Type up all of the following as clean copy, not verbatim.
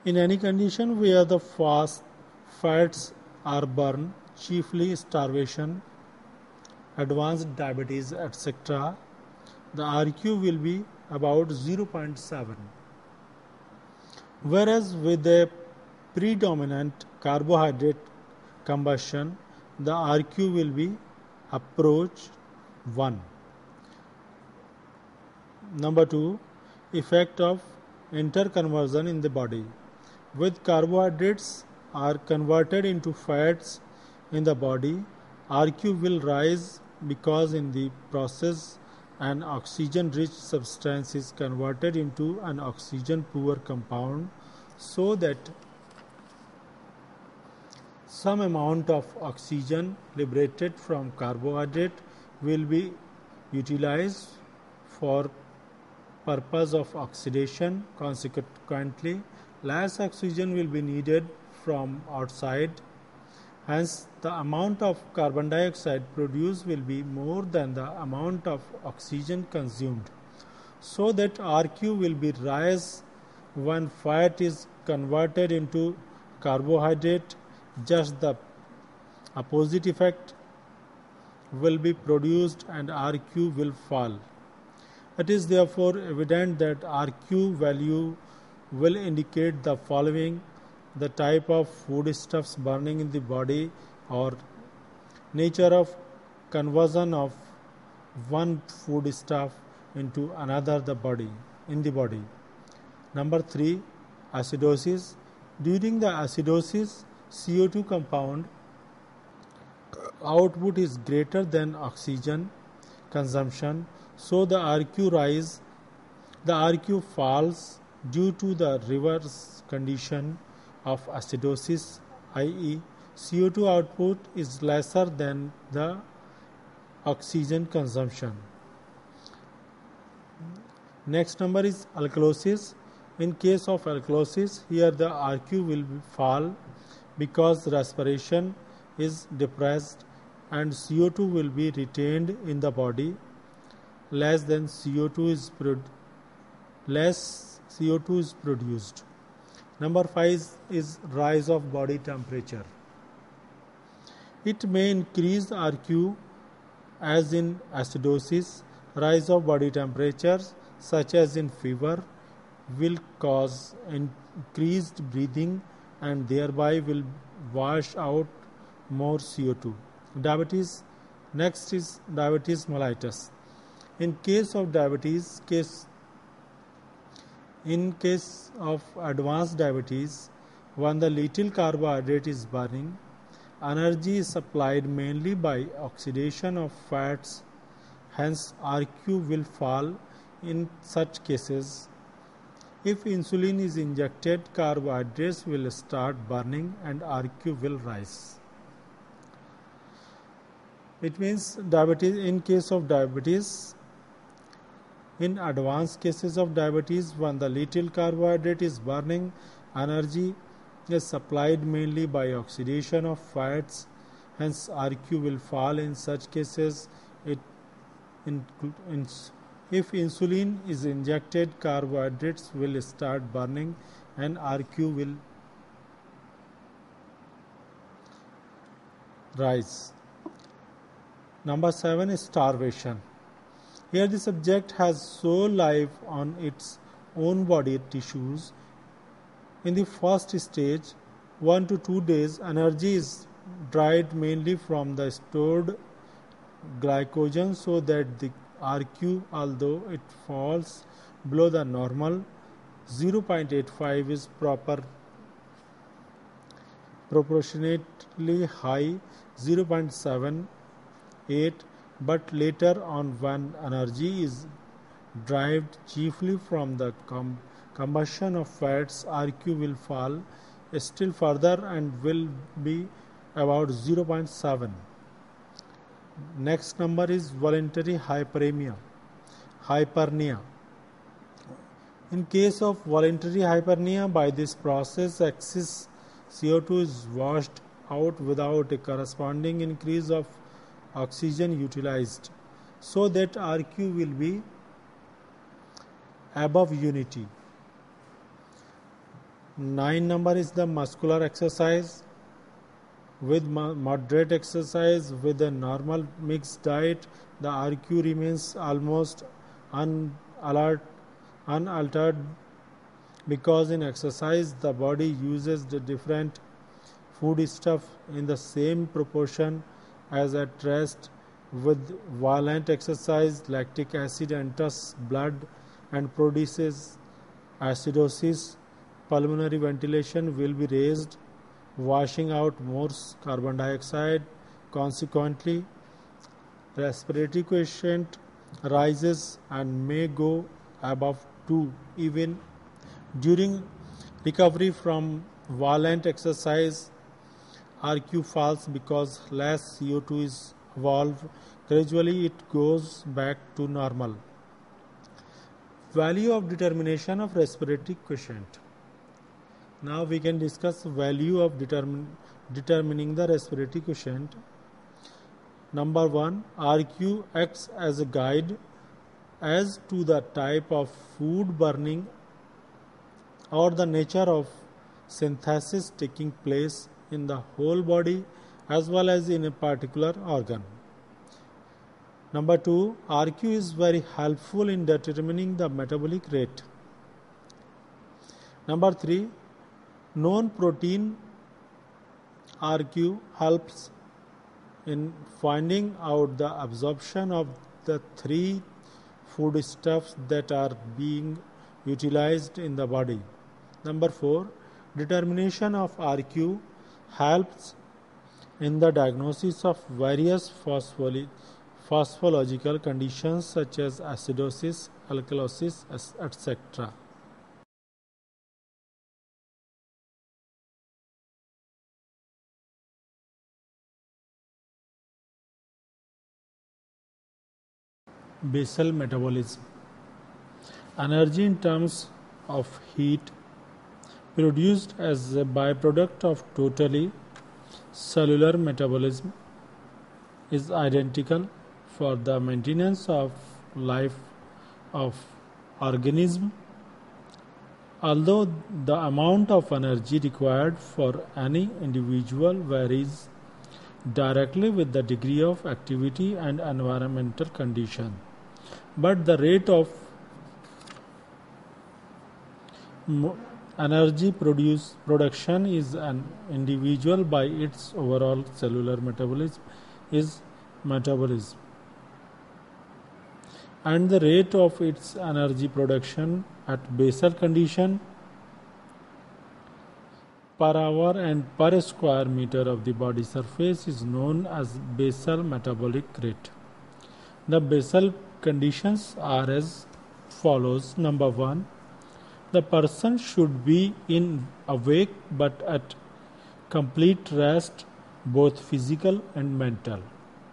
In any condition where the fats are burned, chiefly starvation, advanced diabetes, etc., the RQ will be about 0.7. Whereas with a predominant carbohydrate combustion, the RQ will be approach 1. Number 2, effect of interconversion in the body. With carbohydrates are converted into fats in the body, RQ will rise because in the process an oxygen-rich substance is converted into an oxygen-poor compound, so that some amount of oxygen liberated from carbohydrate will be utilized for purpose of oxidation. Consequently, less oxygen will be needed from outside. Hence, the amount of carbon dioxide produced will be more than the amount of oxygen consumed, so that RQ will be rise when fat is converted into carbohydrate. Just the opposite effect will be produced and RQ will fall. It is therefore evident that RQ value will indicate the following: the type of foodstuffs burning in the body or nature of conversion of one foodstuff into another in the body. Number 3, acidosis. During the acidosis, CO2 compound output is greater than oxygen consumption, so the RQ falls due to the reverse condition of acidosis, i.e., CO2 output is lesser than the oxygen consumption. Next number is alkalosis. In case of alkalosis, here the RQ will fall because respiration is depressed and CO2 will be retained in the body. Less CO2 is produced. Number 5 is rise of body temperature. It may increase RQ as in acidosis. Rise of body temperatures, such as in fever, will cause increased breathing and thereby will wash out more CO2. Diabetes. Next is diabetes mellitus. In case of advanced diabetes, when the little carbohydrate is burning, energy is supplied mainly by oxidation of fats. Hence, RQ will fall in such cases. If insulin is injected, carbohydrates will start burning and RQ will rise. It means diabetes. In case of diabetes, in advanced cases of diabetes, when the little carbohydrate is burning, energy is supplied mainly by oxidation of fats. Hence, RQ will fall in such cases. If insulin is injected, carbohydrates will start burning and RQ will rise. Number 7 is starvation. Here the subject has sole life on its own body tissues. In the first stage, 1 to 2 days, energy is derived mainly from the stored glycogen, so that the RQ, although it falls below the normal 0.85, is proportionately high 0.78, but later on, when energy is derived chiefly from the combustion of fats, RQ will fall still further and will be about 0.7. Next number is voluntary hyperemia. In case of voluntary hyperemia, by this process, excess CO2 is washed out without a corresponding increase of oxygen utilized, so that RQ will be above unity. 9 number is the muscular exercise. With moderate exercise with a normal mixed diet, the RQ remains almost unaltered because in exercise the body uses the different food stuff in the same proportion as at rest. With violent exercise, lactic acid enters blood and produces acidosis. Pulmonary ventilation will be raised, washing out more carbon dioxide. Consequently, respiratory quotient rises and may go above 2 even during recovery from violent exercise. RQ falls because less CO2 is evolved. Gradually it goes back to normal. Value of determination of respiratory quotient. Now we can discuss value of determining the respiratory quotient. Number 1, RQ acts as a guide as to the type of food burning or the nature of synthesis taking place in the whole body as well as in a particular organ. Number 2, RQ is very helpful in determining the metabolic rate. Number 3, known protein RQ helps in finding out the absorption of the 3 foodstuffs that are being utilized in the body. Number 4, determination of RQ helps in the diagnosis of various phosphological conditions such as acidosis, alkalosis, etc. Basal metabolism. Energy in terms of heat produced as a byproduct of totally cellular metabolism is identical for the maintenance of life of organism. Although the amount of energy required for any individual varies directly with the degree of activity and environmental condition, but the rate of energy production is an individual by its overall cellular metabolism is metabolism, and the rate of its energy production at basal condition per hour and per square meter of the body surface is known as basal metabolic rate. The basal conditions are as follows. Number 1, the person should be awake but at complete rest, both physical and mental.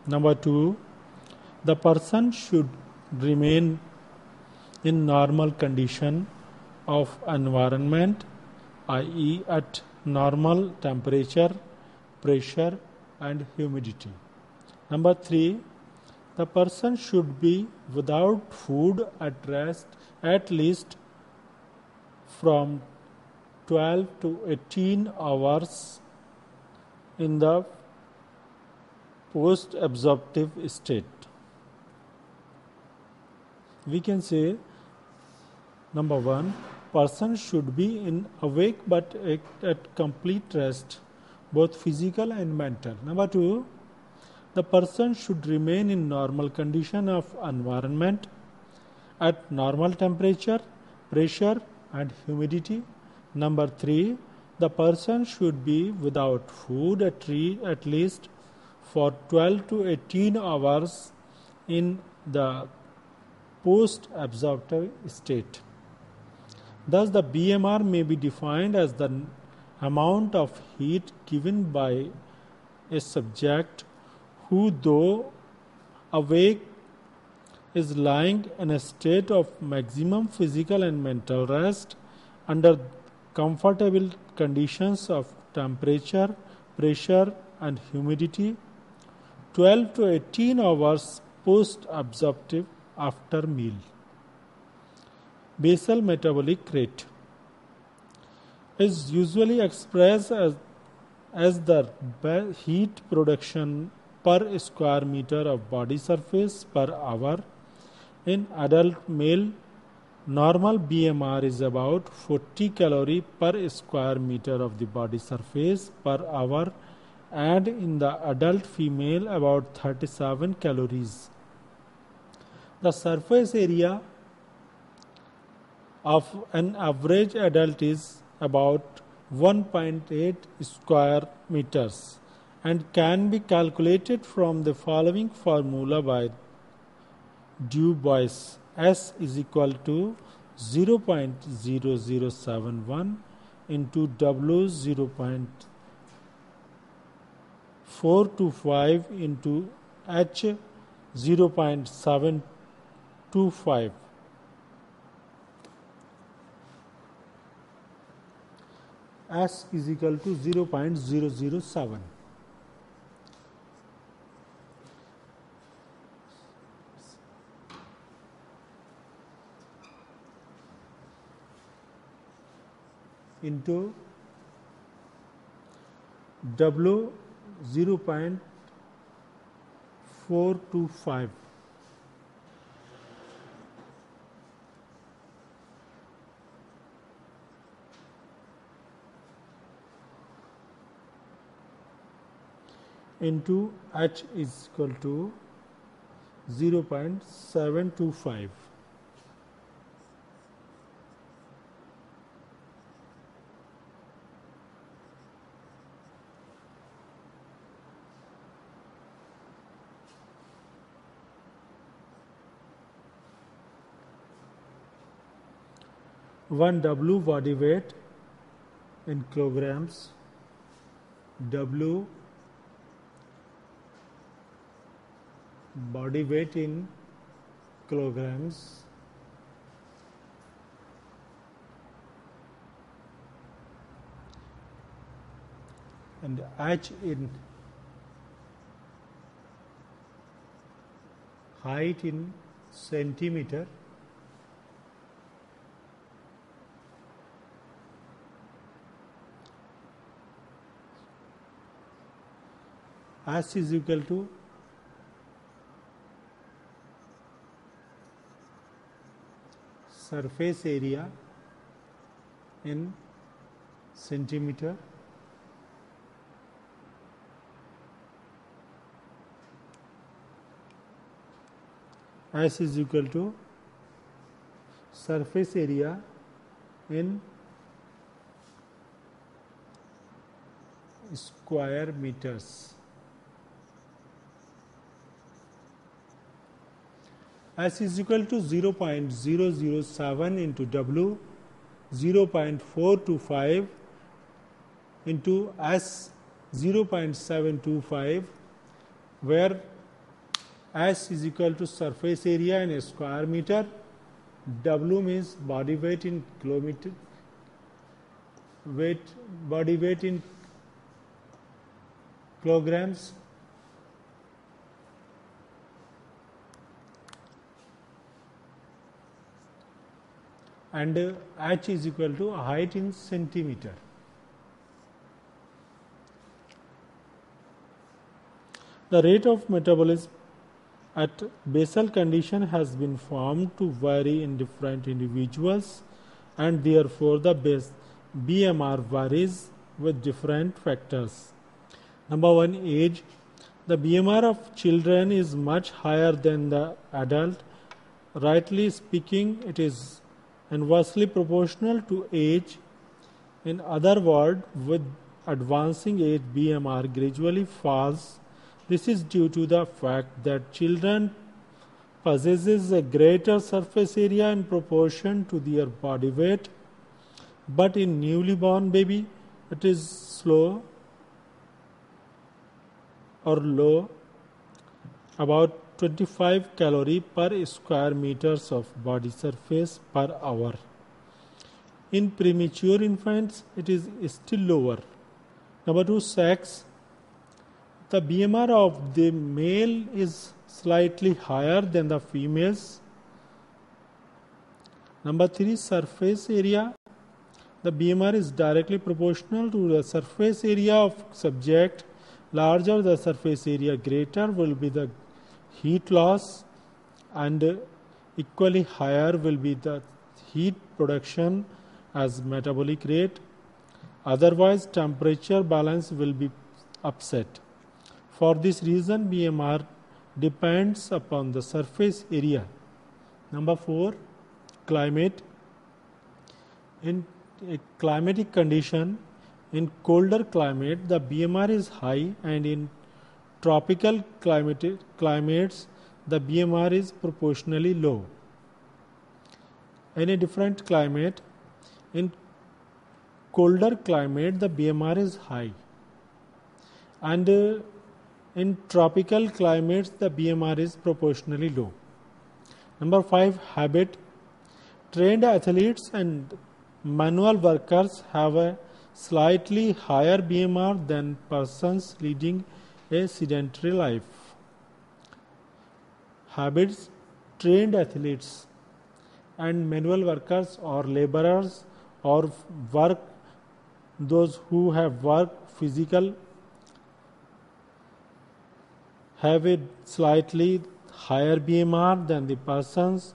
Number 2, the person should remain in normal condition of environment, i.e. at normal temperature, pressure and humidity. Number 3, the person should be without food at rest at least from 12 to 18 hours in the post-absorptive state. We can say, number 1, person should be awake but at complete rest, both physical and mental. Number 2, the person should remain in normal condition of environment at normal temperature, pressure and humidity. Number 3, the person should be without food at least for 12 to 18 hours in the post-absorptive state. Thus, the BMR may be defined as the amount of heat given by a subject who, though awake, is lying in a state of maximum physical and mental rest under comfortable conditions of temperature, pressure and humidity 12 to 18 hours post-absorptive after meal. Basal metabolic rate. is usually expressed as the heat production per square meter of body surface per hour. In adult male, normal BMR is about 40 calorie per square meter of the body surface per hour, and in the adult female about 37 calories. The surface area of an average adult is about 1.8 square meters and can be calculated from the following formula by Du Bois. S is equal to 0.0071 into W 0.425 into H 0.725. S is equal to 0.007. into W 0.425. into H is equal to 0.725. One W body weight in kilograms. W body weight in kilograms. And H in height in centimeter. S is equal to surface area in centimeter. S is equal to surface area in square meters. S is equal to 0.007 into W, 0.425 into S 0.725, where S is equal to surface area in a square meter, W means body weight in kilometer, body weight in kilograms, and H is equal to height in centimeter. The rate of metabolism at basal condition has been found to vary in different individuals, and therefore the BMR varies with different factors. Number one, age. The BMR of children is much higher than the adult. Rightly speaking, it is inversely proportional to age. In other words, with advancing age, BMR gradually falls. This is due to the fact that children possesses a greater surface area in proportion to their body weight, but in newly born baby, it is slow or low, about 25 calorie per square meters of body surface per hour. In premature infants, it is still lower. Number two, sex. The BMR of the male is slightly higher than the females. Number three, surface area. The BMR is directly proportional to the surface area of subject. Larger the surface area, greater will be the heat loss, and equally higher will be the heat production as metabolic rate. Otherwise, temperature balance will be upset. For this reason, BMR depends upon the surface area. Number 4, climate. In a climatic condition, in colder climate, the BMR is high, and in tropical climates, the BMR is proportionally low. In a different climate, in colder climate, the BMR is high, and in tropical climates, the BMR is proportionally low. Number 5, habit. Trained athletes and manual workers have a slightly higher BMR than persons leading a sedentary life. Habits. Trained athletes and manual workers or laborers or those who have work physical have a slightly higher BMR than the persons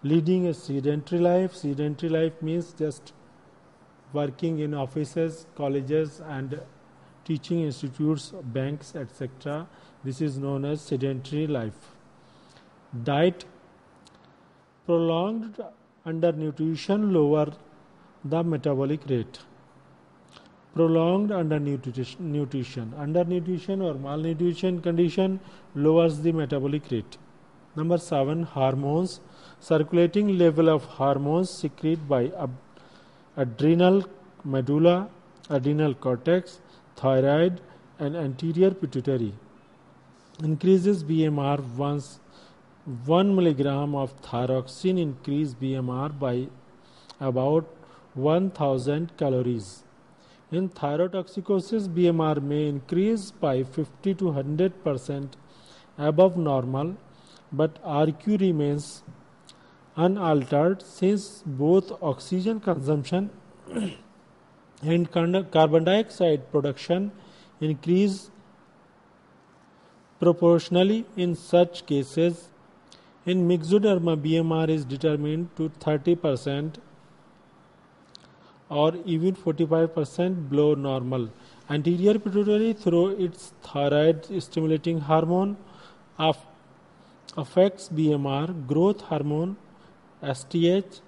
leading a sedentary life. Sedentary life means just working in offices, colleges and teaching institutes, banks, etc. This is known as sedentary life. Diet. Prolonged undernutrition lower the metabolic rate. Prolonged undernutrition or malnutrition condition lowers the metabolic rate. Number 7, hormones. Circulating level of hormones secreted by adrenal medulla, adrenal cortex, thyroid and anterior pituitary increases BMR once 1 milligram of thyroxine increase BMR by about 1000 calories. In thyrotoxicosis, BMR may increase by 50 to 100% above normal, but RQ remains unaltered since both oxygen consumption and carbon dioxide production increase proportionally in such cases. In Myxoderma, BMR is determined to 30% or even 45% below normal. Anterior pituitary, through its thyroid stimulating hormone, affects BMR. Growth hormone STH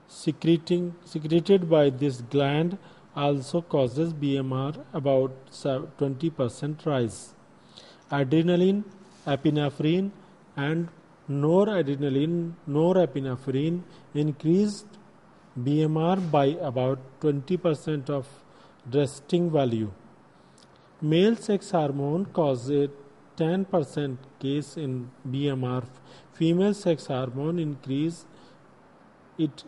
secreted by this gland also causes BMR about 20% rise. Adrenaline, epinephrine and norepinephrine increased BMR by about 20% of resting value. Male sex hormone causes a 10% case in BMR. Female sex hormone increase it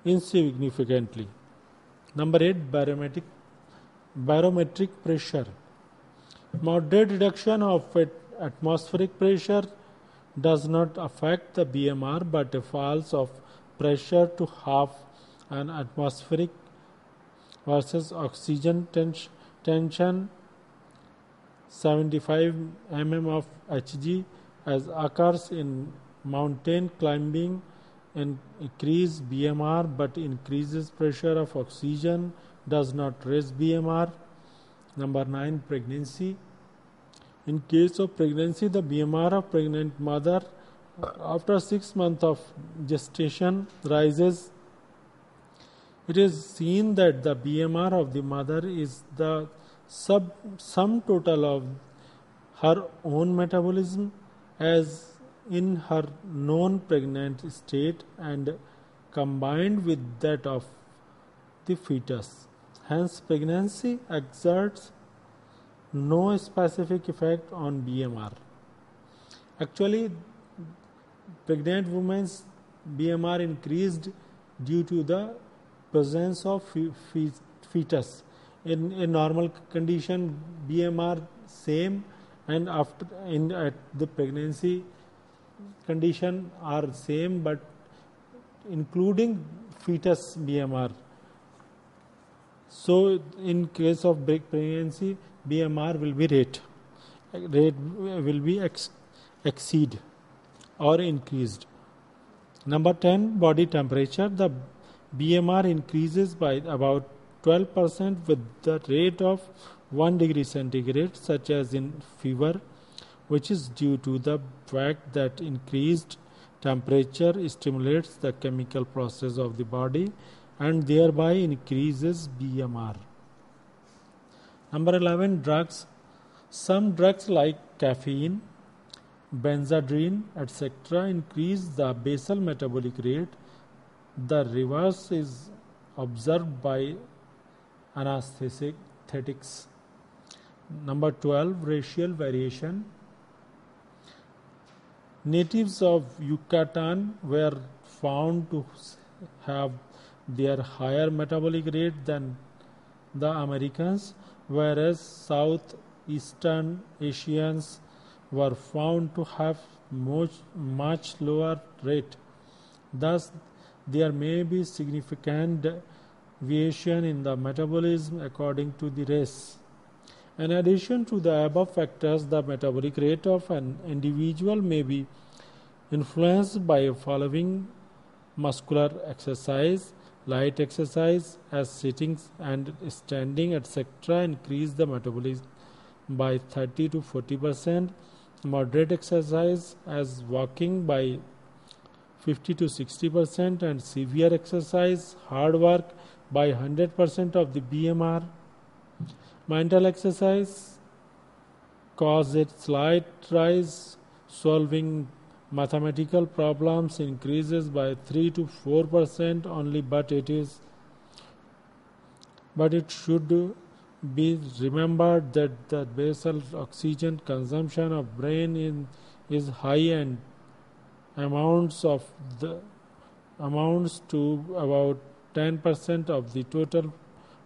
insignificantly. Number 8, barometric pressure. Moderate reduction of atmospheric pressure does not affect the BMR, but a fall of pressure to half an atmospheric versus oxygen tension 75 mm of Hg as occurs in mountain climbing and increase BMR, but increases pressure of oxygen does not raise BMR. Number 9, pregnancy. In case of pregnancy, the BMR of pregnant mother after 6 months of gestation rises. It is seen that the BMR of the mother is the sum total of her own metabolism as in her non-pregnant state and combined with that of the fetus. Hence, pregnancy exerts no specific effect on BMR. Actually, pregnant women's BMR increased due to the presence of fetus. In a normal condition, BMR same, and after at the pregnancy condition are same, but including fetus BMR So in case of pregnancy, BMR will be rate will be exceed or increased. Number 10, body temperature. The BMR increases by about 12% with the rate of 1 degree centigrade, such as in fever, which is due to the fact that increased temperature stimulates the chemical process of the body and thereby increases BMR. Number 11, drugs. Some drugs like caffeine, benzodrine, etc. increase the basal metabolic rate. The reverse is observed by anesthetics. Number 12, racial variation. Natives of Yucatan were found to have their higher metabolic rate than the Americans, whereas Southeastern Asians were found to have much lower rate. Thus, there may be significant variation in the metabolism according to the race. In addition to the above factors, the metabolic rate of an individual may be influenced by following: muscular exercise, light exercise as sitting and standing, etc. increase the metabolism by 30 to 40%, moderate exercise as walking by 50 to 60%, and severe exercise, hard work by 100% of the BMR. Mental exercise cause a slight rise. Solving mathematical problems increases by 3 to 4% only, but it should be remembered that the basal oxygen consumption of brain is high and amounts to about 10% of the total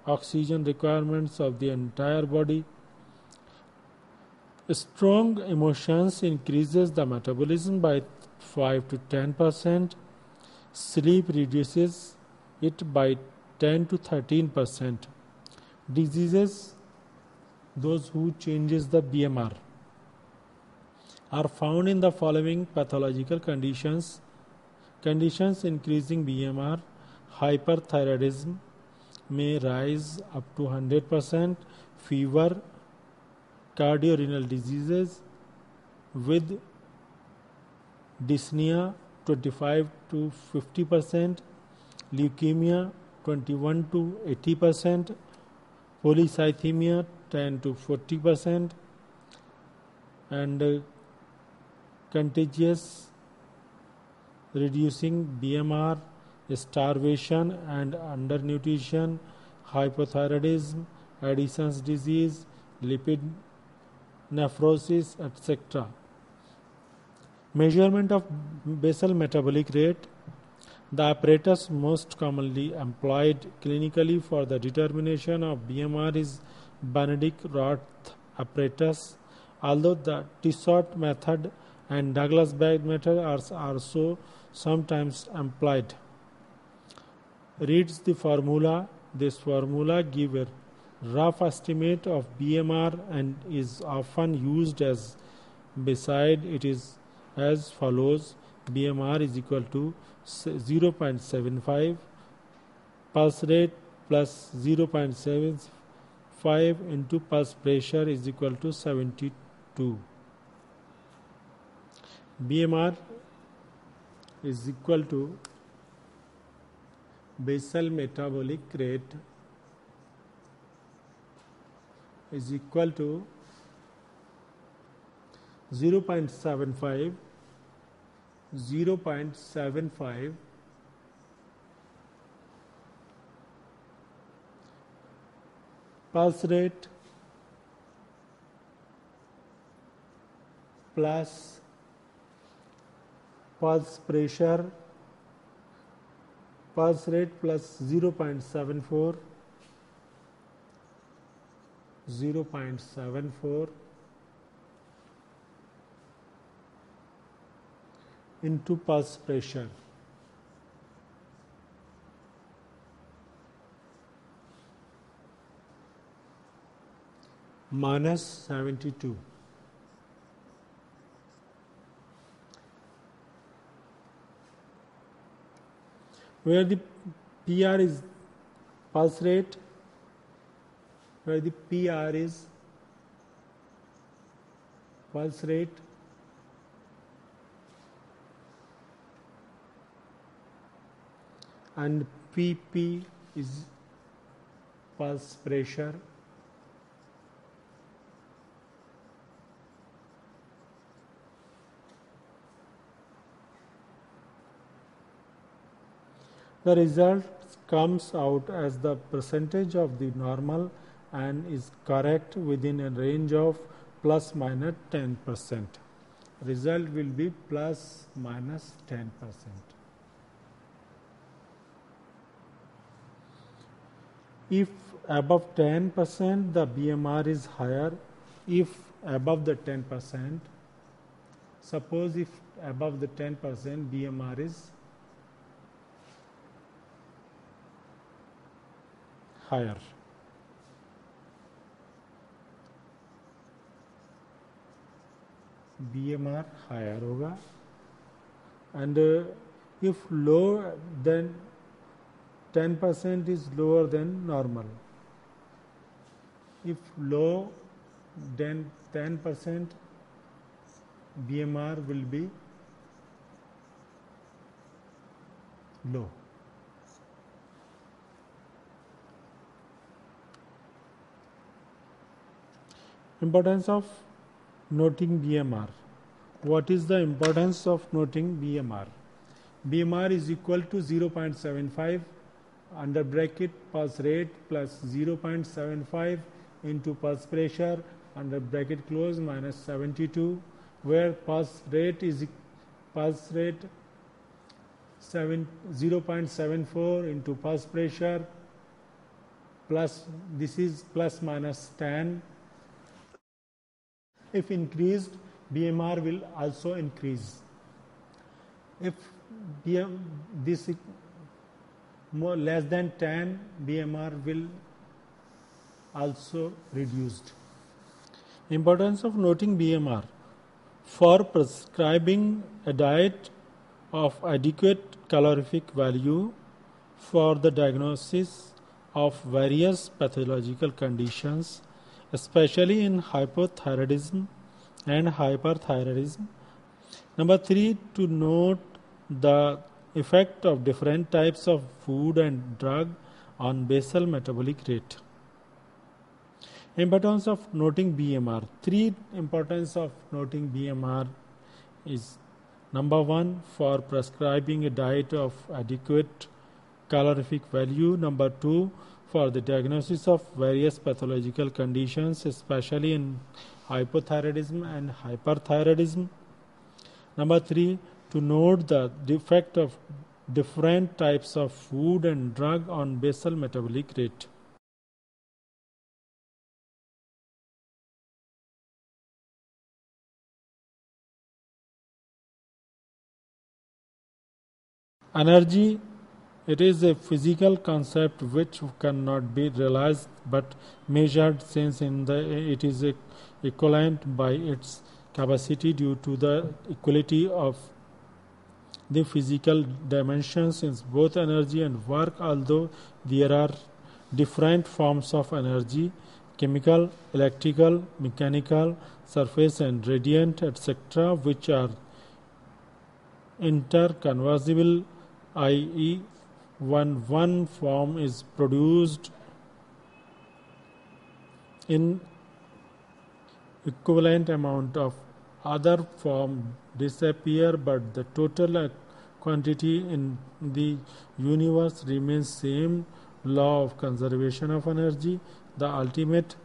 oxygen requirements of the entire body. Strong emotions increases the metabolism by 5 to 10%. Sleep reduces it by 10 to 13%. Diseases, those who changes the BMR, are found in the following pathological conditions. Conditions increasing BMR: hyperthyroidism may rise up to 100%, fever, cardiorenal diseases with dyspnea 25 to 50%, leukemia 21 to 80%, polycythemia 10 to 40%, and contagious reducing BMR, starvation and undernutrition, hypothyroidism, Addison's disease, lipid nephrosis, etc. Measurement of basal metabolic rate. The apparatus most commonly employed clinically for the determination of BMR is Benedict-Roth apparatus, although the Tissot method and Douglas-Baird method are also sometimes employed. Reads the formula. This formula gives a rough estimate of BMR and is often used as beside. It is as follows: BMR is equal to 0.75 pulse rate plus 0.75 into pulse pressure is equal to 72. BMR is equal to basal metabolic rate is equal to 0.75 pulse rate plus pulse pressure, pulse rate plus 0.74 into pulse pressure. minus 72. Where the PR is pulse rate, where the PR is pulse rate, and PP is pulse pressure. The result comes out as the percentage of the normal and is correct within a range of plus minus 10%. Result will be plus minus 10%. If above 10%, the BMR is higher. If above the 10%, suppose if above the 10% BMR is higher. BMR higher होगा, and if low, then 10% is lower than normal. If low, then 10% BMR will be low. Importance of noting BMR. What is the importance of noting BMR? BMR is equal to 0.75 under bracket pulse rate plus 0.75 into pulse pressure under bracket close minus 72, where pulse rate 0.74 into pulse pressure plus, this is plus minus 10. If increased, BMR will also increase. If this is more less than 10, BMR will also reduced. Importance of noting BMR. For prescribing a diet of adequate calorific value for the diagnosis of various pathological conditions, especially in hypothyroidism and hyperthyroidism. Number 3, to note the effect of different types of food and drug on basal metabolic rate. Importance of noting BMR. 3 importance of noting BMR is: number 1, for prescribing a diet of adequate calorific value. Number 2, for the diagnosis of various pathological conditions, especially in hypothyroidism and hyperthyroidism. Number 3, to note the effect of different types of food and drug on basal metabolic rate. Energy, it is a physical concept which cannot be realized but measured, since it is equivalent by its capacity due to the equality of the physical dimensions in both energy and work. Although there are different forms of energy, chemical, electrical, mechanical, surface and radiant, etc., which are interconversible, i.e., when one form is produced in equivalent amount of other form disappear, but the total quantity in the universe remains same. Law of conservation of energy. The ultimate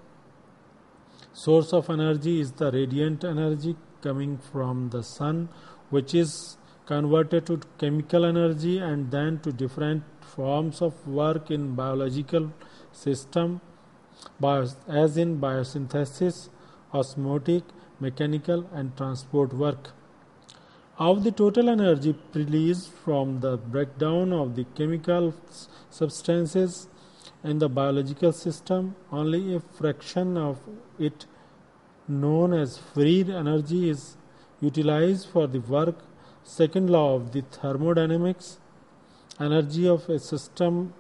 source of energy is the radiant energy coming from the sun, which is converted to chemical energy and then to different forms of work in biological system, as in biosynthesis, osmotic, mechanical and transport work. Of the total energy released from the breakdown of the chemical substances, In the biological system, only a fraction of it, known as free energy, is utilized for the work. Second law of the thermodynamics: energy of a system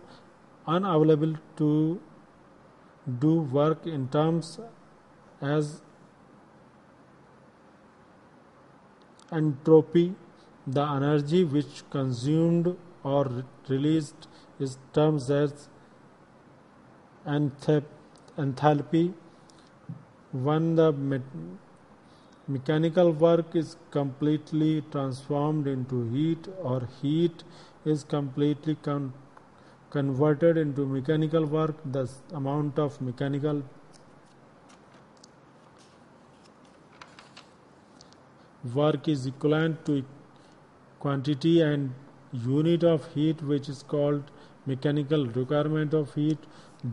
unavailable to do work in terms as entropy. The energy which consumed or released is termed as enthalpy. When the mechanical work is completely transformed into heat, or heat is completely converted into mechanical work, the amount of mechanical work is equivalent to quantity and unit of heat, which is called mechanical requirement of heat.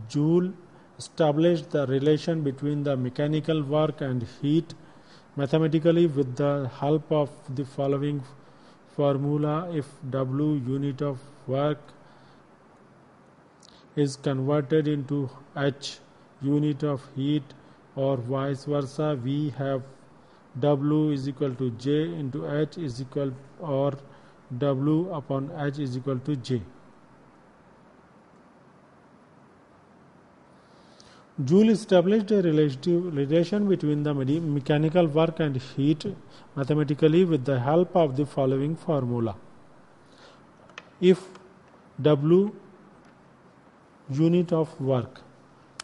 Joule established the relation between the mechanical work and heat mathematically with the help of the following formula: if W unit of work is converted into H unit of heat, or vice versa, we have W is equal to J into H is equal, or W upon H is equal to J. Joule established a relation between the mechanical work and heat mathematically with the help of the following formula: if W unit of work,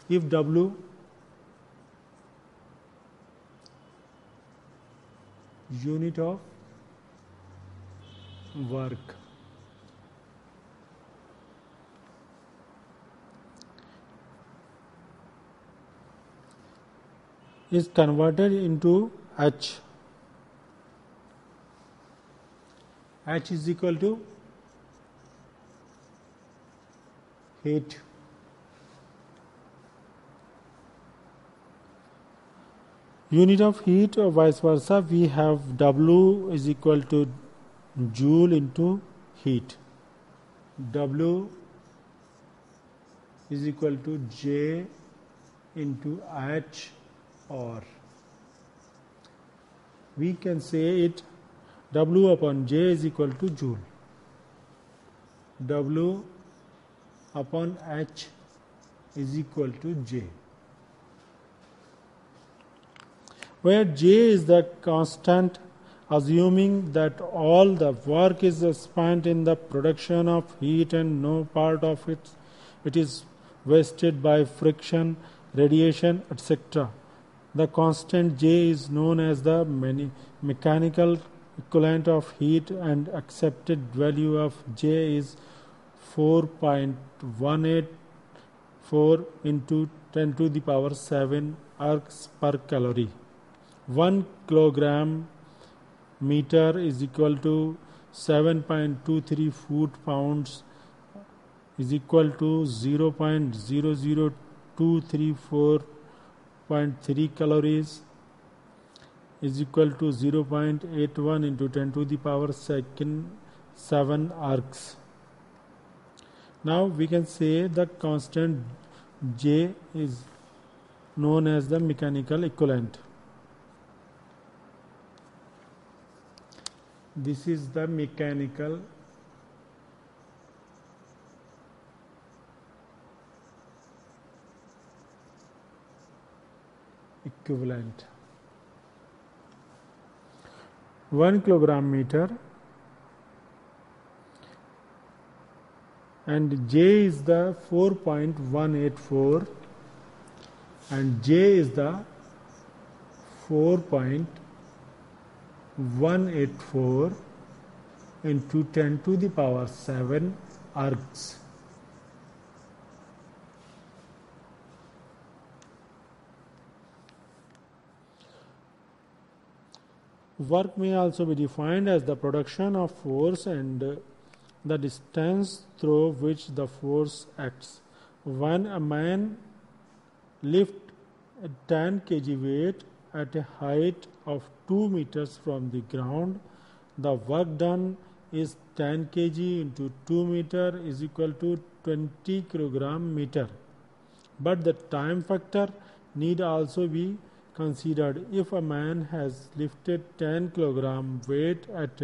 if W unit of work is converted into H, H is equal to heat. Unit of heat, or vice versa, we have W is equal to joule into heat. W is equal to J into H, or we can say it W upon J is equal to joule. W upon H is equal to J, where J is the constant, assuming that all the work is spent in the production of heat and no part of it is wasted by friction, radiation, etc. The constant J is known as the mechanical equivalent of heat, and accepted value of J is 4.184 into 10 to the power 7 ergs per calorie. 1 kilogram meter is equal to 7.23 foot-pounds is equal to 0.00234.3 calories is equal to 0.81 into 10 to the power 7 ergs. Now we can say the constant J is known as the mechanical equivalent. This is the mechanical equivalent. 1 kilogram meter, and J is the 4.184 and J is the 4.184 into 10 to the power 7 ergs. Work may also be defined as the production of force and the distance through which the force acts. When a man lifts a 10 kg weight at a height of 2 meters from the ground, the work done is 10 kg into 2 meter is equal to 20 kilogram meter. But the time factor need also be considered. If a man has lifted 10 kilogram weight at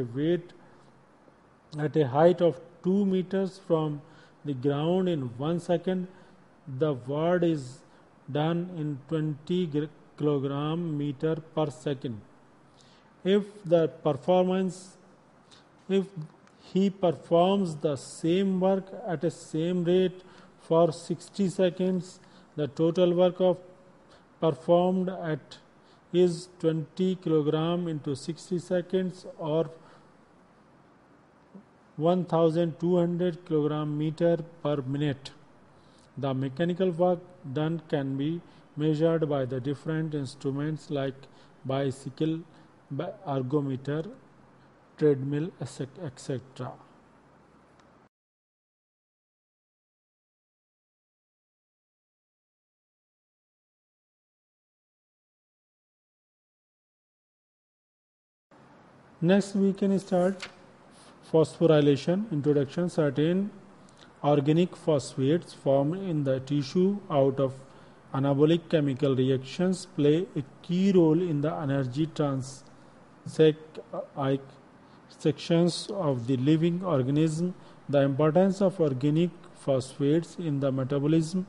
a height of 2 meters from the ground in 1 second, the work is done in 20 kilogram meter per second. If he performs the same work at a same rate for 60 seconds, the total work performed at is 20 kilogram into 60 seconds or 1200 kilogram meter per minute. The mechanical work done can be measured by the different instruments like bicycle, ergometer, treadmill, etc. Next we can start phosphorylation. Introduction. Certain organic phosphates formed in the tissue out of anabolic chemical reactions play a key role in the energy sections of the living organism. The importance of organic phosphates in the metabolism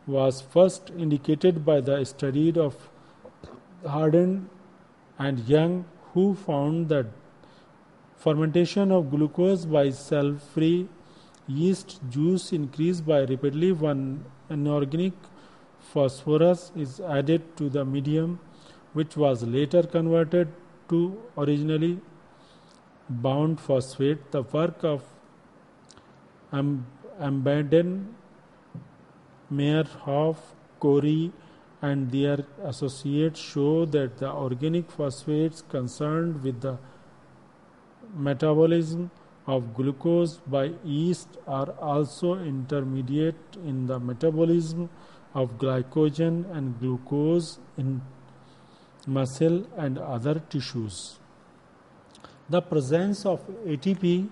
was first indicated by the study of Harden and Young, who found that fermentation of glucose by cell-free yeast juice increased by rapidly when inorganic phosphorus is added to the medium, which was later converted to originally bound phosphate. The work of Ambaden, Meyerhoff, Corey, and their associates show that the organic phosphates concerned with the metabolism of glucose by yeast are also intermediate in the metabolism of glycogen and glucose in muscle and other tissues. The presence of ATP,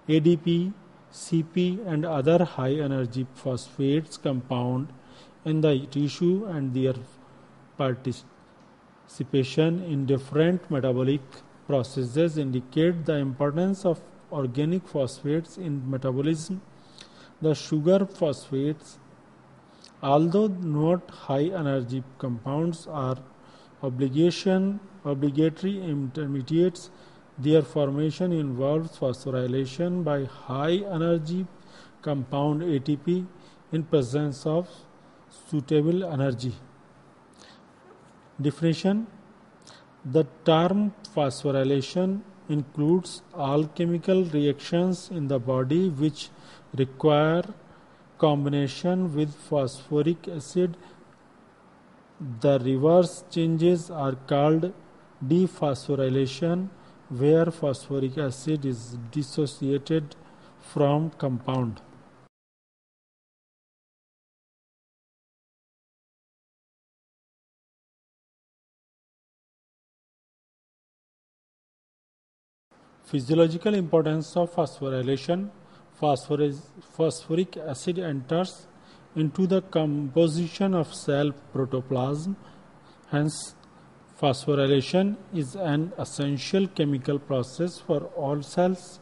ADP, CP and other high energy phosphates compound in the tissue and their participation in different metabolic processes indicate the importance of organic phosphates in metabolism. The sugar phosphates, although not high energy compounds, are obligatory intermediates. Their formation involves phosphorylation by high energy compound ATP in presence of suitable energy. Definition. The term phosphorylation includes all chemical reactions in the body which require combination with phosphoric acid. The reverse changes are called dephosphorylation, where phosphoric acid is dissociated from compound. Physiological importance of phosphorylation. Phosphoric acid enters into the composition of cell protoplasm. Hence, phosphorylation is an essential chemical process for all cells.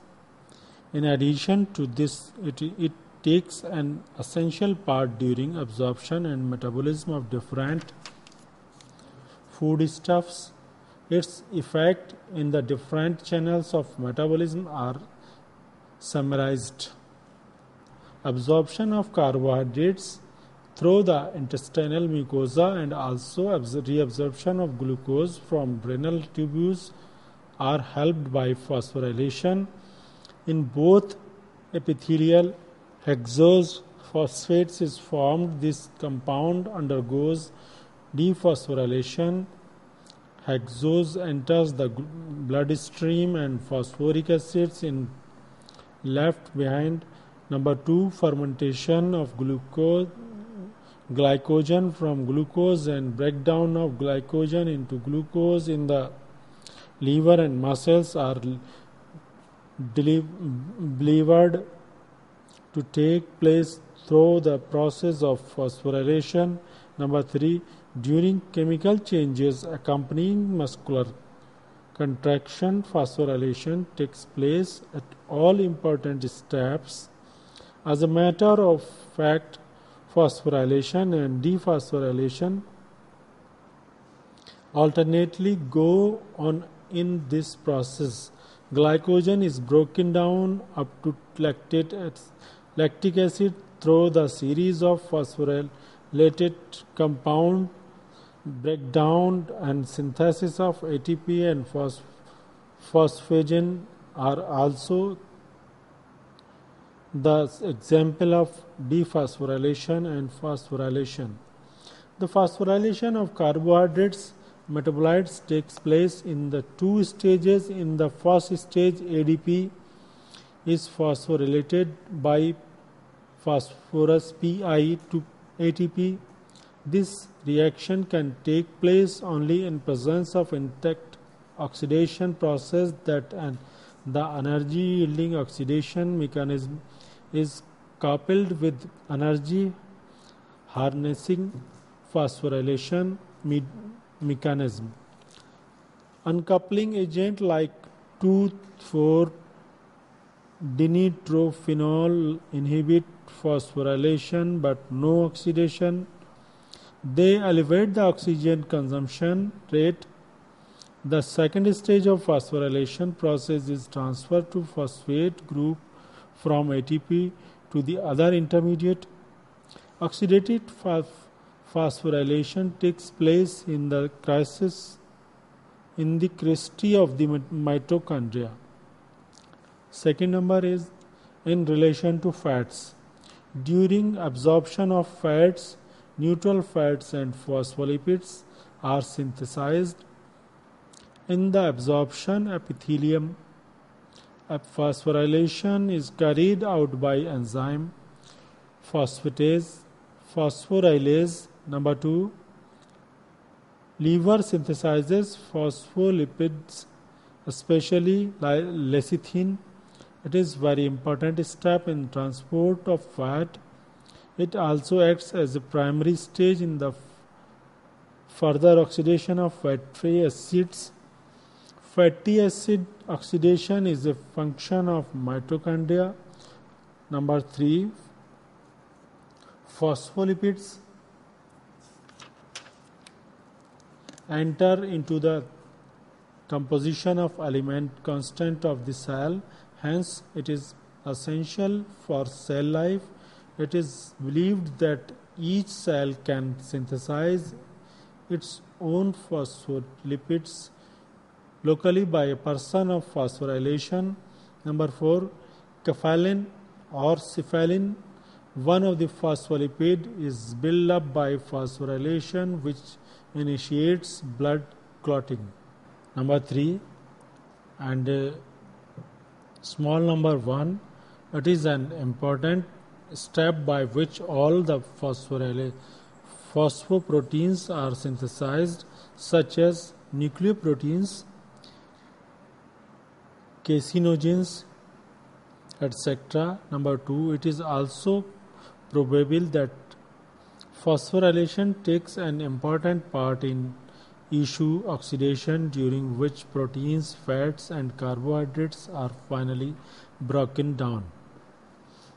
In addition to this, it takes an essential part during absorption and metabolism of different foodstuffs. Its effect in the different channels of metabolism are summarized. Absorption of carbohydrates through the intestinal mucosa and also reabsorption of glucose from renal tubules are helped by phosphorylation. In both epithelial hexose phosphates is formed. This compound undergoes dephosphorylation. Hexose enters the bloodstream and phosphoric acids in left behind. Number 2, fermentation of glycogen from glucose and breakdown of glycogen into glucose in the liver and muscles are delivered to take place through the process of phosphorylation. Number 3. During chemical changes accompanying muscular contraction, phosphorylation takes place at all important steps. As a matter of fact, phosphorylation and dephosphorylation alternately go on in this process. Glycogen is broken down up to lactic acid through the series of phosphorylated compound breakdown and synthesis of ATP and phosphagen are also the example of dephosphorylation and phosphorylation. The phosphorylation of carbohydrates metabolites takes place in the two stages. In the first stage, ADP is phosphorylated by phosphorus Pi to ATP. This reaction can take place only in presence of intact oxidation process that and the energy yielding oxidation mechanism is coupled with energy harnessing phosphorylation mechanism. Uncoupling agent like 2,4-dinitrophenol inhibit phosphorylation but no oxidation. They elevate the oxygen consumption rate. The second stage of phosphorylation process is transfer to phosphate group from ATP to the other intermediate. Oxidative phosphorylation takes place in the cristae of the mitochondria. Second number is in relation to fats. During absorption of fats, neutral fats and phospholipids are synthesized. In the absorption epithelium, phosphorylation is carried out by enzyme phosphorylase. Number 2. Liver synthesizes phospholipids, especially lecithin. It is very important step in transport of fat. It also acts as a primary stage in the further oxidation of fatty acids. Fatty acid oxidation is a function of mitochondria. Number 3. Phospholipids enter into the composition of element constant of the cell. Hence, it is essential for cell life. It is believed that each cell can synthesize its own phospholipids locally by a person of phosphorylation. Number 4. Cephalin or cephalin, one of the phospholipid, is built up by phosphorylation which initiates blood clotting. Number 3 and small number 1, it is an important step by which all the phosphoproteins are synthesized, such as nucleoproteins, casinogens, etc. Number 2, it is also probable that phosphorylation takes an important part in issue oxidation, during which proteins, fats and carbohydrates are finally broken down.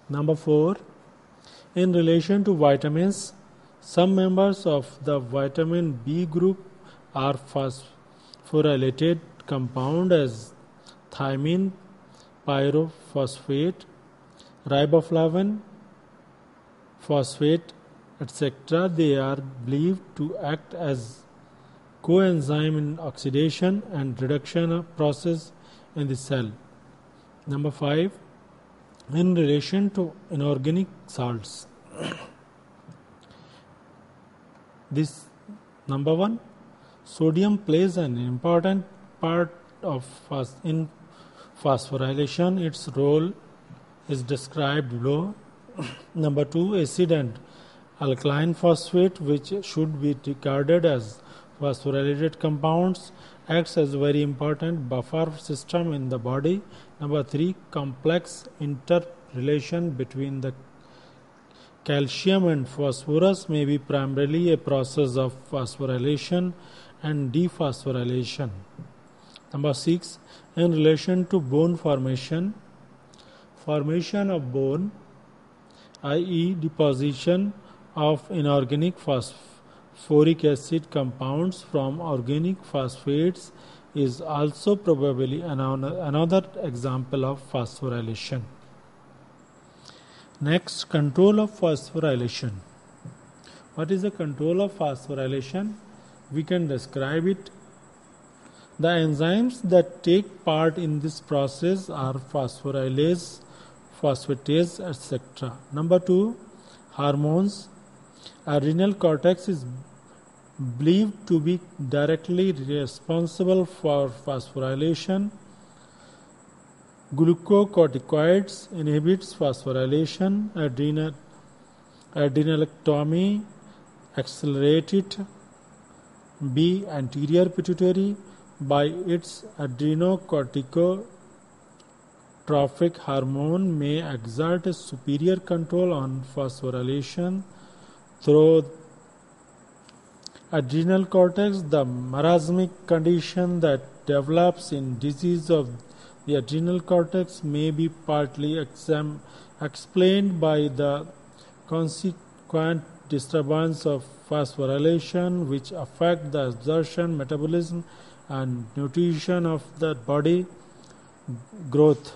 Number 4, in relation to vitamins, some members of the vitamin B group are phosphorylated compound as thiamine, pyrophosphate, riboflavin, phosphate, etc. They are believed to act as coenzyme in oxidation and reduction process in the cell. Number 5, in relation to inorganic salts. This number 1, sodium plays an important part in phosphorylation. Its role is described below. Number 2, acid and alkaline phosphate, which should be regarded as phosphorylated compounds, acts as a very important buffer system in the body. Number 3, complex interrelation between the calcium and phosphorus may be primarily a process of phosphorylation and dephosphorylation. Number 6, in relation to bone formation of bone, i.e. deposition of inorganic phosphoric acid compounds from organic phosphates, is also probably another example of phosphorylation. Next, control of phosphorylation. What is the control of phosphorylation? We can describe it. The enzymes that take part in this process are phosphorylase, phosphatase, etc. Number 2, hormones. Adrenal cortex is believed to be directly responsible for phosphorylation. Glucocorticoids inhibits phosphorylation. Adrenalectomy accelerates it. B. Anterior pituitary by its adrenocorticotropic hormone may exert a superior control on phosphorylation through adrenal cortex. The marasmic condition that develops in disease of the adrenal cortex may be partly explained by the consequent disturbance of phosphorylation, which affect the absorption, metabolism, and nutrition of the body. Growth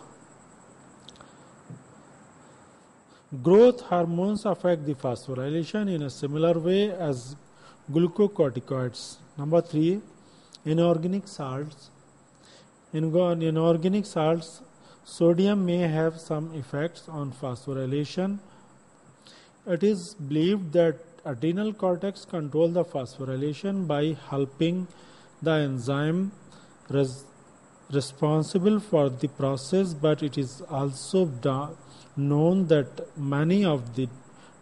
hormones affect the phosphorylation in a similar way as glucocorticoids. Number 3, inorganic salts. In inorganic salts, sodium may have some effects on phosphorylation. It is believed that adrenal cortex control the phosphorylation by helping the enzyme responsible for the process, but it is also known that many of the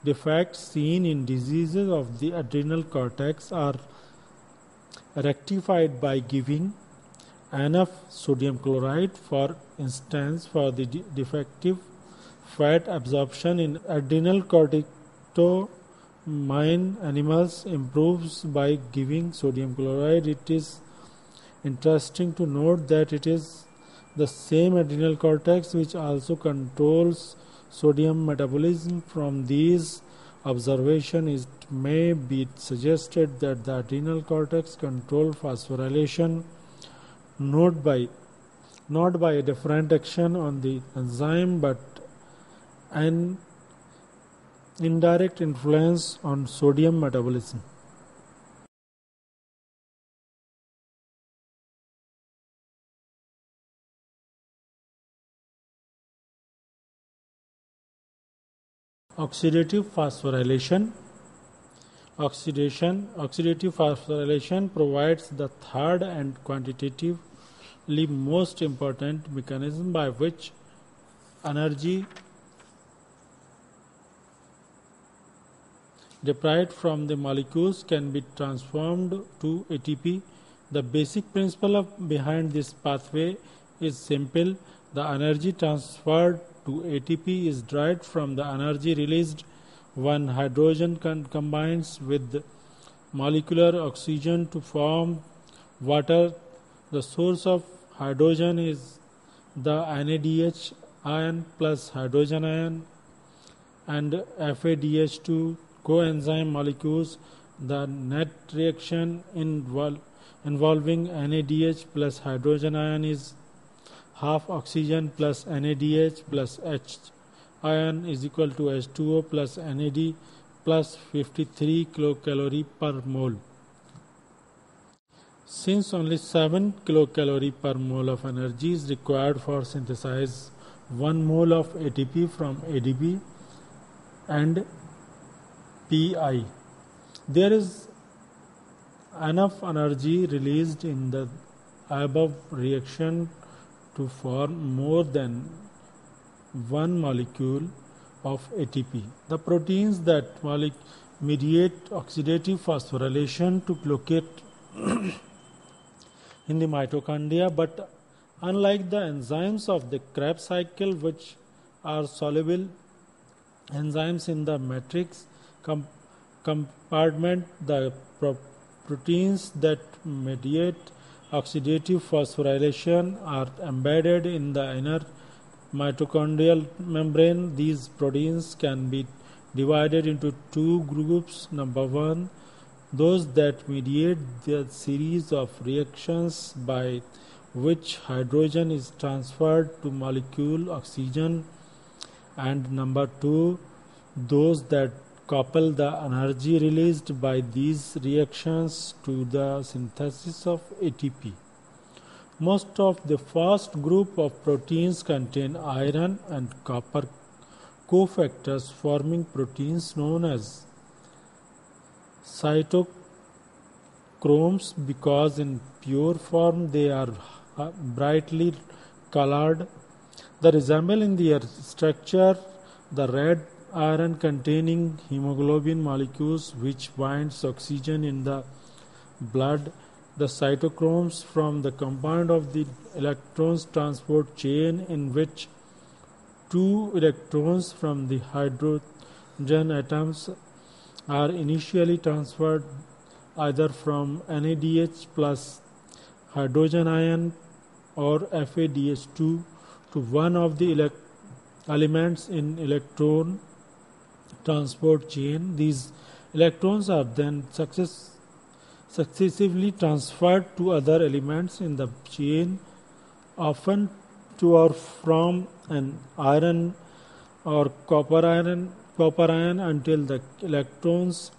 defects seen in diseases of the adrenal cortex are rectified by giving enough sodium chloride, for instance, for the defective fat absorption in adrenal corticomine animals improves by giving sodium chloride. It is interesting to note that it is the same adrenal cortex which also controls sodium metabolism. From these observations, it may be suggested that the adrenal cortex controls phosphorylation not by a different action on the enzyme, but an indirect influence on sodium metabolism. Oxidative phosphorylation. Oxidative phosphorylation provides the third and quantitatively most important mechanism by which energy deprived from the molecules can be transformed to ATP. The basic principle behind this pathway is simple. The energy transferred to ATP is derived from the energy released when hydrogen combines with molecular oxygen to form water. The source of hydrogen is the NADH ion plus hydrogen ion and FADH2 coenzyme molecules. The net reaction involving NADH plus hydrogen ion is half oxygen plus NADH plus H ion is equal to H2O plus NAD plus 53 kilocalorie per mole. Since only 7 kilocalorie per mole of energy is required for synthesize 1 mole of ATP from ADP and PI, there is enough energy released in the above reaction to form more than 1 molecule of ATP. The proteins that mediate oxidative phosphorylation to locate in the mitochondria but Unlike the enzymes of the Krebs cycle, which are soluble enzymes in the matrix compartment, the proteins that mediate oxidative phosphorylation are embedded in the inner mitochondrial membrane. These proteins can be divided into two groups. Number one, those that mediate the series of reactions by which hydrogen is transferred to molecule oxygen, and number two, those that couple the energy released by these reactions to the synthesis of ATP. Most of the first group of proteins contain iron and copper cofactors, forming proteins known as cytochromes because in pure form they are brightly colored. They resemble in their structure the red iron containing hemoglobin molecules which binds oxygen in the blood. The cytochromes form the compound of the electrons transport chain in which two electrons from the hydrogen atoms are initially transferred either from NADH plus hydrogen ion or FADH2 to one of the elements in electron transport chain. These electrons are then successively transferred to other elements in the chain, often to or from an iron or copper ion until the electrons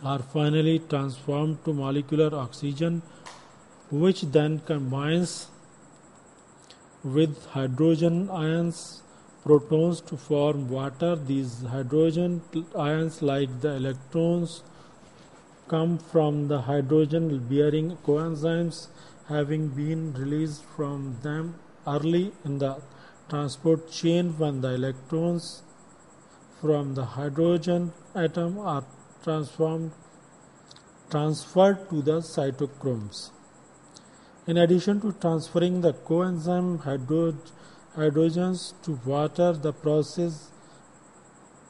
are finally transformed to molecular oxygen, which then combines with hydrogen ions protons to form water. These hydrogen ions, like the electrons, come from the hydrogen bearing coenzymes, having been released from them early in the transport chain when the electrons from the hydrogen atom are transferred to the cytochromes. In addition to transferring the coenzyme hydrogens to water, the process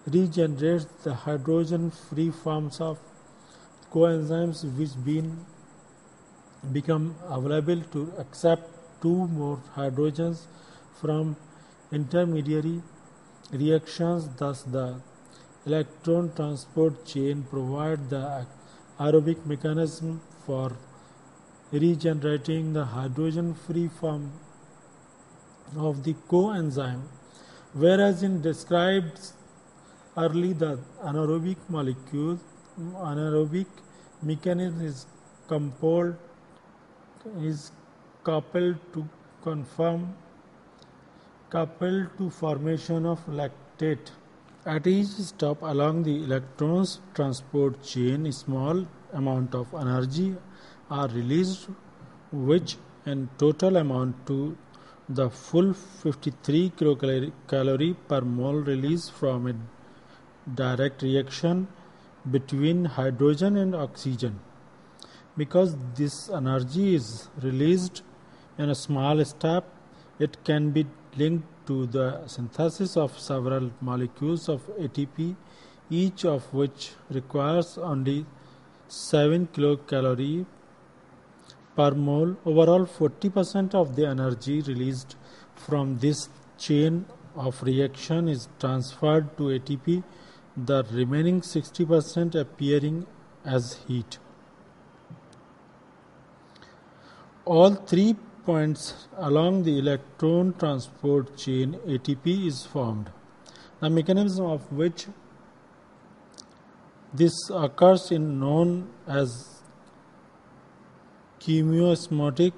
regenerates the hydrogen-free forms of coenzymes which become available to accept two more hydrogens from intermediary reactions. Thus, the electron transport chain provides the aerobic mechanism for regenerating the hydrogen-free form of the coenzyme, whereas in described early the anaerobic mechanism is coupled to formation of lactate. At each stop along the electrons transport chain, a small amount of energy are released, which in total amount to the full 53 kilocalorie per mole release from a direct reaction between hydrogen and oxygen. Because this energy is released in a small step, it can be linked to the synthesis of several molecules of ATP, each of which requires only 7 kilocalorie per mole. Overall, 40% of the energy released from this chain of reaction is transferred to ATP, the remaining 60% appearing as heat. All 3 points along the electron transport chain ATP is formed. The mechanism of which this occurs is known as chemoosmotic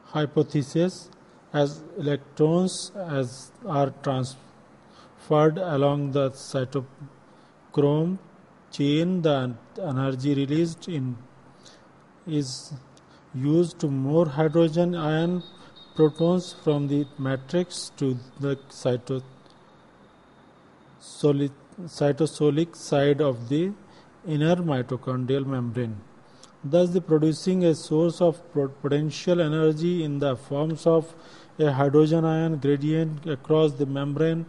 hypothesis. As electrons are transferred along the cytochrome chain, the energy released is used to more hydrogen ion protons from the matrix to the cytosolic side of the inner mitochondrial membrane. thus producing a source of potential energy in the forms of a hydrogen ion gradient across the membrane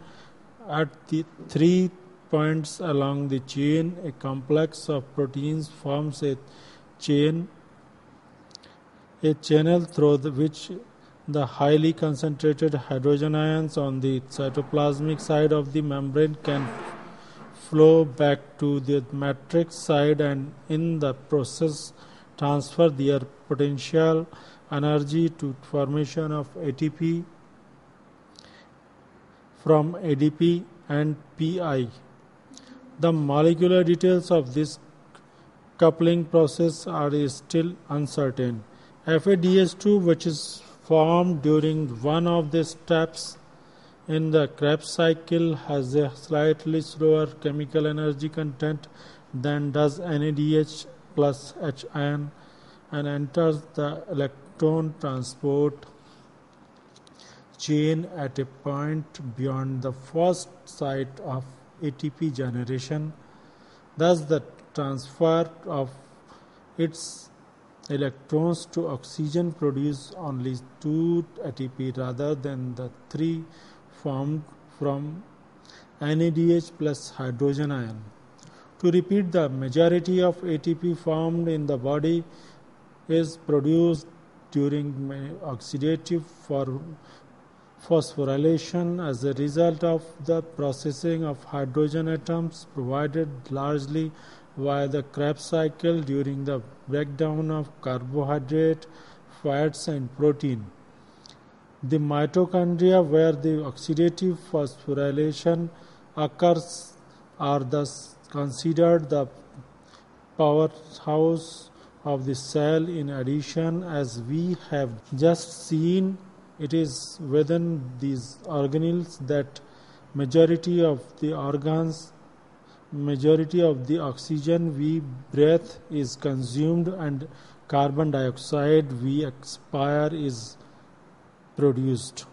at the 3 points along the chain. A complex of proteins forms a channel through which the highly concentrated hydrogen ions on the cytoplasmic side of the membrane can flow back to the matrix side and in the process transfer their potential energy to formation of ATP from ADP and PI. The molecular details of this coupling process are still uncertain. FADH2, which is formed during one of the steps in the Krebs cycle, has a slightly slower chemical energy content than does NADH plus H ion and enters the electron transport chain at a point beyond the first site of ATP generation. Thus, the transfer of its electrons to oxygen produce only 2 ATP rather than the 3 formed from NADH plus hydrogen ion. To repeat, the majority of ATP formed in the body is produced during oxidative phosphorylation as a result of the processing of hydrogen atoms provided largely via the Krebs cycle during the breakdown of carbohydrate, fats and protein. The mitochondria where the oxidative phosphorylation occurs are thus considered the powerhouse of the cell. In addition, as we have just seen, it is within these organelles that majority of the oxygen we breathe is consumed and carbon dioxide we expire is produced.